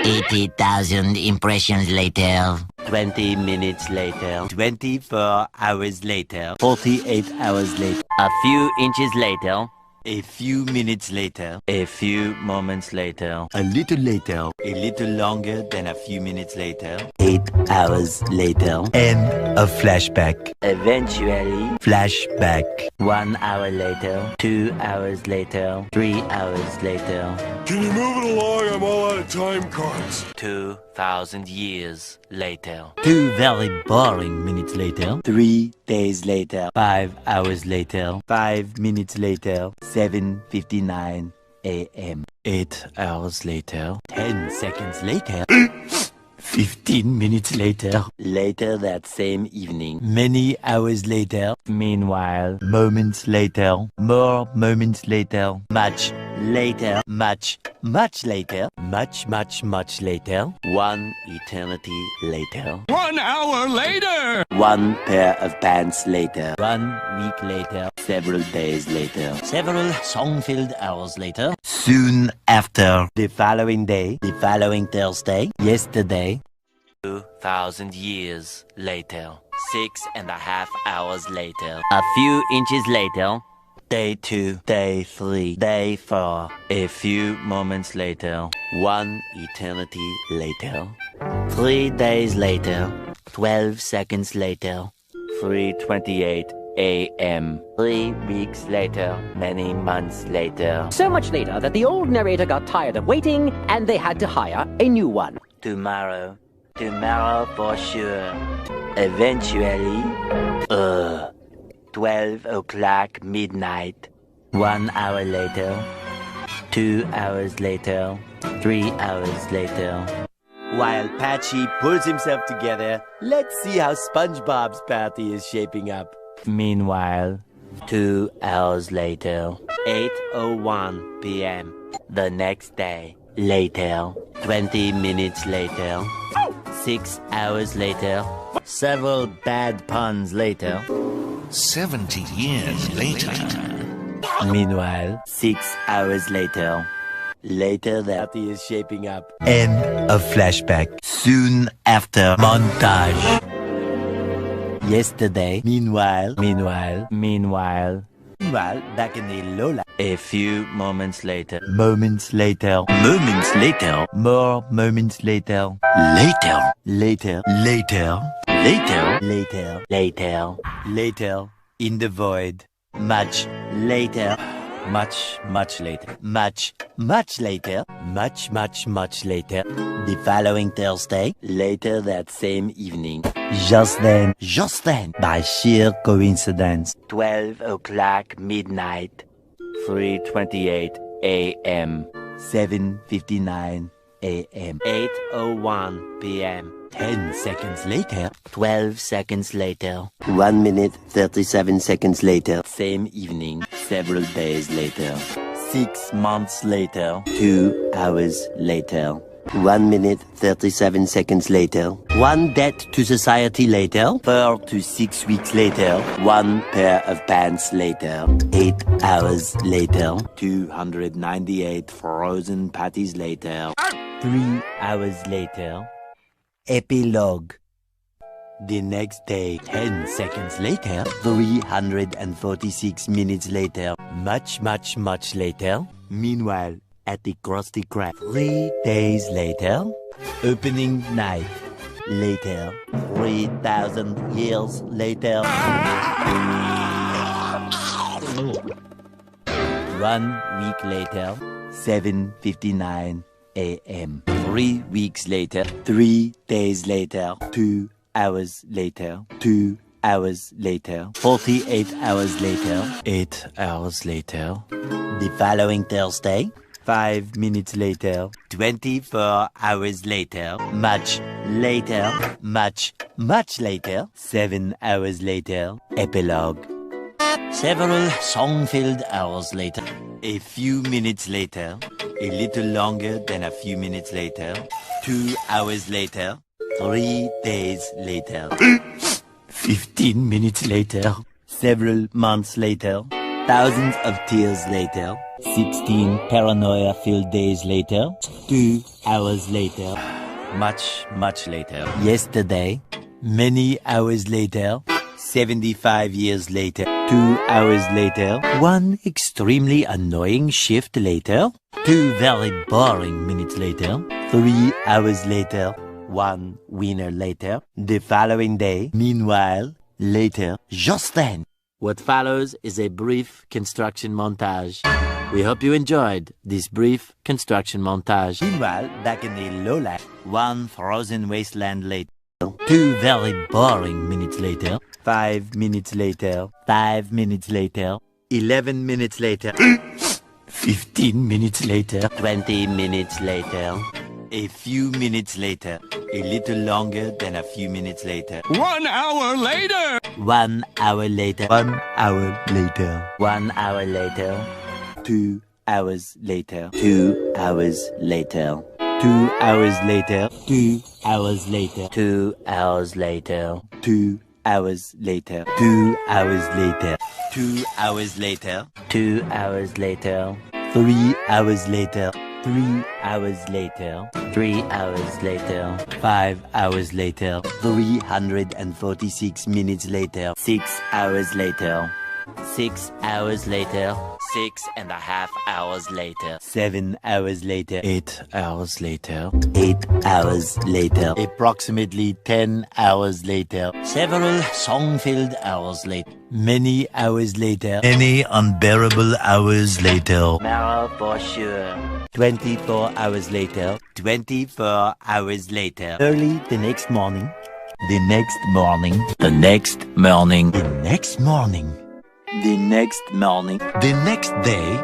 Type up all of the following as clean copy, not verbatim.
80,000 impressions later. 20 minutes later. 24 hours later. 48 hours later. A few inches later. A few minutes later. A few moments later. A little later. A little longer than a few minutes later. 8 hours later. And a flashback. Eventually. Flashback. 1 hour later. 2 hours later. 3 hours later. Can you move it along? I'm all out of time cards. 2,000 years later. 2 very boring minutes later. 3 days later. 5 hours later. 5 minutes later. 7:59 a.m. 8 hours later. 10 seconds later. 15 minutes later. Later that same evening. Many hours later. Meanwhile. Moments later. More moments later. Much later. Much later. Much later. 1 eternity later. 1 hour later! 1 pair of pants later. 1 week later. Several days later. Several song-filled hours later. Soon after. The following day. The following Thursday. Yesterday. 2,000 years later. 6.5 hours later. A few inches later. Day 2, day 3, day 4. A few moments later. 1 eternity later. 3 days later. 12 seconds later. 3:28 a.m. 3 weeks later. Many months later. So much later that the old narrator got tired of waiting and they had to hire a new one. Tomorrow. Tomorrow for sure. Eventually. 12 o'clock midnight. 1 hour later. 2 hours later. 3 hours later. While Patchy pulls himself together, let's see how Spongebob's party is shaping up. Meanwhile, 2 hours later. 8:01 p.m. The next day. Later. 20 minutes later. 6 hours later. Several bad puns later. 70 years later. Meanwhile, 6 hours later. Later that he is shaping up. And a flashback. Soon after. Montage. Yesterday. Meanwhile, back in the Lola. A few moments later. Moments later. Moments later. More moments later. Later. Later. Later. Later. Later. Later. Later. In the void. Much later. Much later. Much later. Much later. The following Thursday. Later that same evening. Just then, by sheer coincidence. 12 o'clock midnight. 3:28 a.m. 7:59 a.m. 8:01 p.m. 10 seconds later. 12 seconds later. 1 minute 37 seconds later. Same evening. Several days later. 6 months later. 2 hours later. 1 minute 37 seconds later. 1 debt to society later. 4 to 6 weeks later. 1 pair of pants later. 8 hours later. 298 frozen patties later. 3 hours later. Epilogue. The next day, 10 seconds later. 346 minutes later. Much later. Meanwhile, at the Krusty Krab. 3 days later. Opening night. Later. 3,000 years later. 1 week later. 7:59 a.m. 3 weeks later. 3 days later. 2 hours later. 2 hours later. 48 hours later. 8 hours later. The following Thursday. 5 minutes later. 24 hours later. Much later. Much later. 7 hours later. Epilogue. Several song-filled hours later. A few minutes later. A little longer than a few minutes later. 2 hours later. 3 days later. 15 minutes later. Several months later. Thousands of tears later. 16 paranoia-filled days later. 2 hours later. Much later. Yesterday. Many hours later. 75 years later. 2 hours later. 1 extremely annoying shift later. 2 very boring minutes later. 3 hours later. 1 winner later. The following day. Meanwhile, later. Just then. What follows is a brief construction montage. We hope you enjoyed this brief construction montage. Meanwhile, back in the lowland, 1 frozen wasteland later. 2 very boring minutes later. 5 minutes later. 5 minutes later. 11 minutes later. 15 minutes later. 20 minutes later. A few minutes later. A little longer than a few minutes later. 1 hour later! 1 hour later. 1 hour later. 1 hour later. 2 hours later. 2 hours later. 2 hours later. 2 hours later. 2 hours later. 2 hours later. 2 hours later. 2 hours later. 2 hours later. 3 hours later. 3 hours later. 3 hours later. 5 hours later. 346 minutes later. 6 hours later. 6 hours later. 6.5 hours later. 7 hours later. 8 hours later. 8 hours later. Approximately 10 hours later. Several song-filled hours later. Many hours later. Many unbearable hours later. Marrow for sure. 24 hours later. 24 hours later. Early the next morning. The next morning. The next morning. The next morning. The next morning. The next day.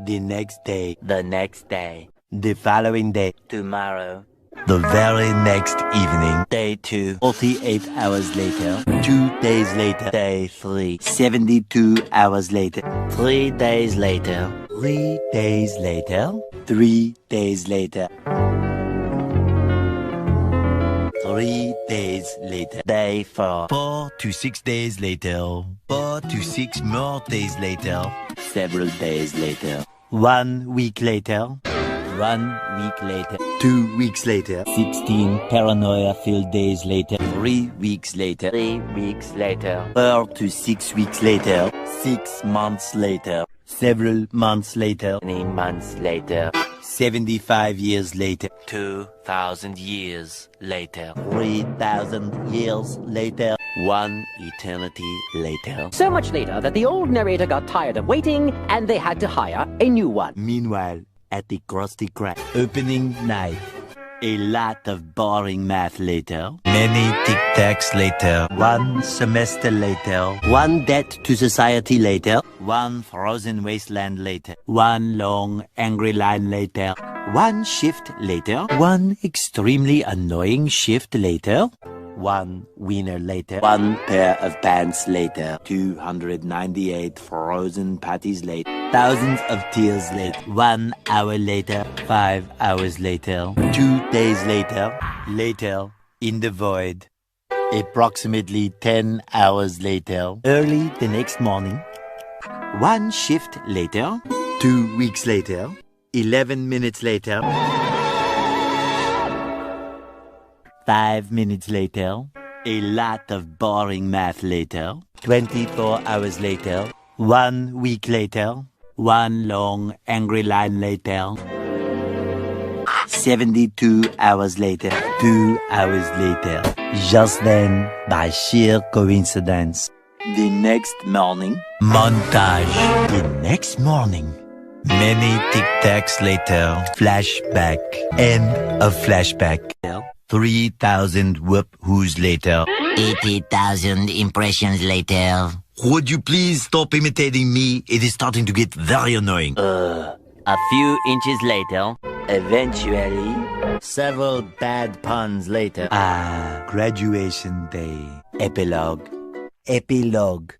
The next day. The next day. The following day. Tomorrow. The very next evening. Day 2. 48 hours later. 2 days later. Day 3. 72 hours later. 3 days later. 3 days later. 3 days later. 3 days later. Day 4. 4 to 6 days later. 4 to 6 more days later. Several days later. 1 week later. 1 week later. 2 weeks later. 16 paranoia-filled days later. 3 weeks later. 3 weeks later. 4 to 6 weeks later. 6 months later. Several months later. Many months later. 75 years later. 2,000 years later. 3,000 years later. 1 eternity later. So much later that the old narrator got tired of waiting and they had to hire a new one. Meanwhile, at the Krusty Krab opening night, a lot of boring math later. Many tic-tacs later. 1 semester later. 1 debt to society later. 1 frozen wasteland later. 1 long angry line later. 1 shift later. 1 extremely annoying shift later. 1 winner later. 1 pair of pants later. 298 frozen patties later. Thousands of tears later. 1 hour later. 5 hours later. 2 days later. Later in the void. Approximately 10 hours later. Early the next morning. 1 shift later. 2 weeks later. 11 minutes later. 5 minutes later. A lot of boring math later. 24 hours later. 1 week later. 1 long angry line later. 72 hours later. 2 hours later. Just then, by sheer coincidence. The next morning. Montage. The next morning. Many tic-tacs later. Flashback. End of flashback. 3,000 whoop-whoos later. 80,000 impressions later. Would you please stop imitating me? It is starting to get very annoying. A few inches later. Eventually. Several bad puns later. Graduation day. Epilogue. Epilogue.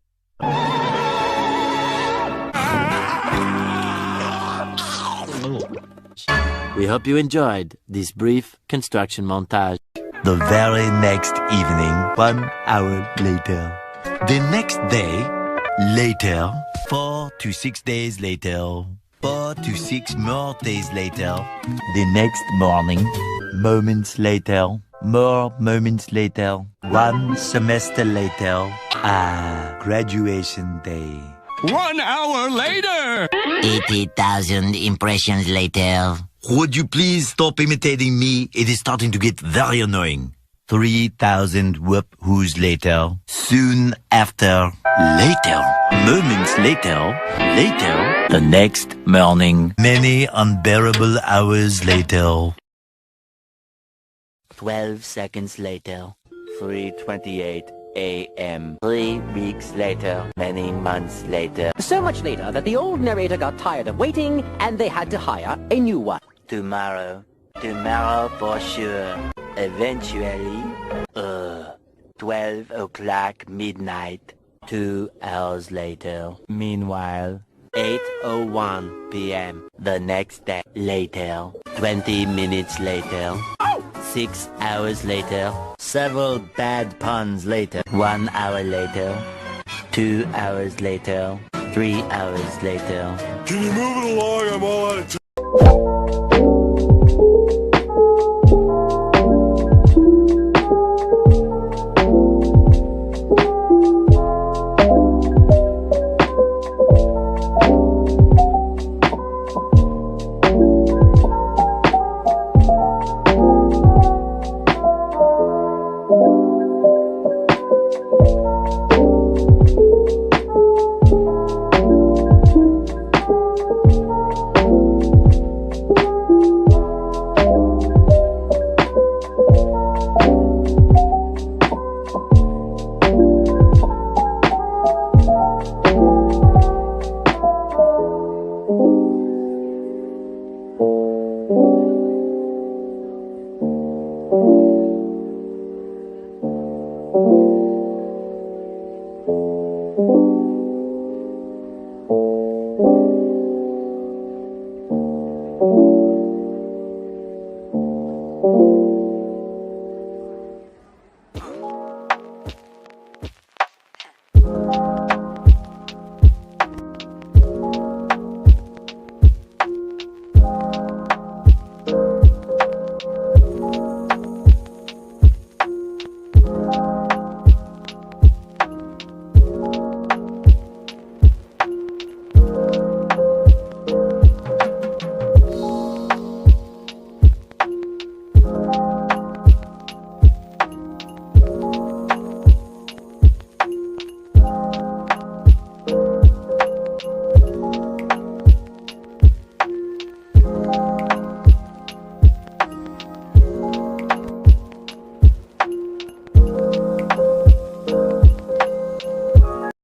We hope you enjoyed this brief construction montage. The very next evening, 1 hour later. The next day, Later. 4 to 6 days later. 4 to 6 more days later. The next morning. Moments later. More moments later. 1 semester later. Graduation day. 1 hour later! 80,000 impressions later. Would you please stop imitating me? It is starting to get very annoying. 3,000 whoop-whoos later. Soon after. Later. Moments later. Later. The next morning. Many unbearable hours later. 12 seconds later. 3:28 a.m. 3 weeks later. Many months later. So much later that the old narrator got tired of waiting and they had to hire a new one. Tomorrow. Tomorrow for sure. Eventually. 12 o'clock midnight. 2 hours later. Meanwhile. 8:01 p.m. The next day. Later. 20 minutes later. 6 hours later. Several bad puns later. 1 hour later. 2 hours later. 3 hours later. Can you move it along? I'm all out of time.